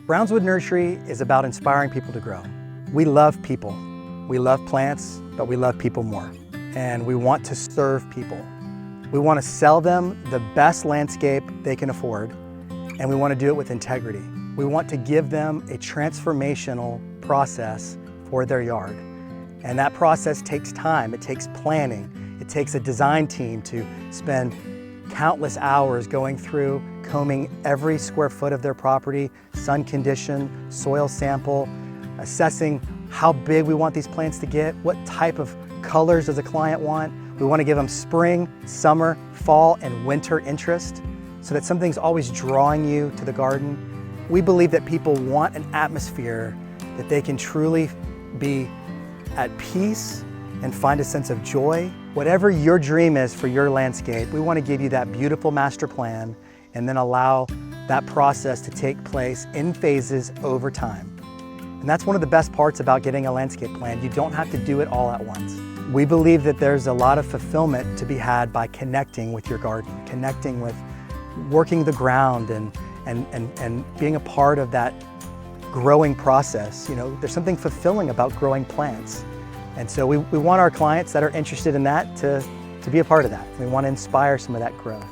Brownswood Nursery is about inspiring people to grow. We love people. We love plants, but we love people more. And we want to serve people. We want to sell them the best landscape they can afford, and we want to do it with integrity. We want to give them a transformational process for their yard. And that process takes time, it takes planning, it takes a design team to spend countless hours going through, combing every square foot of their property, sun condition, soil sample, assessing how big we want these plants to get, what type of colors does the client want. We want to give them spring, summer, fall, and winter interest so that something's always drawing you to the garden. We believe that people want an atmosphere that they can truly be at peace and find a sense of joy. Whatever your dream is for your landscape, we want to give you that beautiful master plan and then allow that process to take place in phases over time. And that's one of the best parts about getting a landscape plan. You don't have to do it all at once. We believe that there's a lot of fulfillment to be had by connecting with your garden, connecting with working the ground and being a part of that growing process. You know, there's something fulfilling about growing plants. And so we want our clients that are interested in that to be a part of that. We want to inspire some of that growth.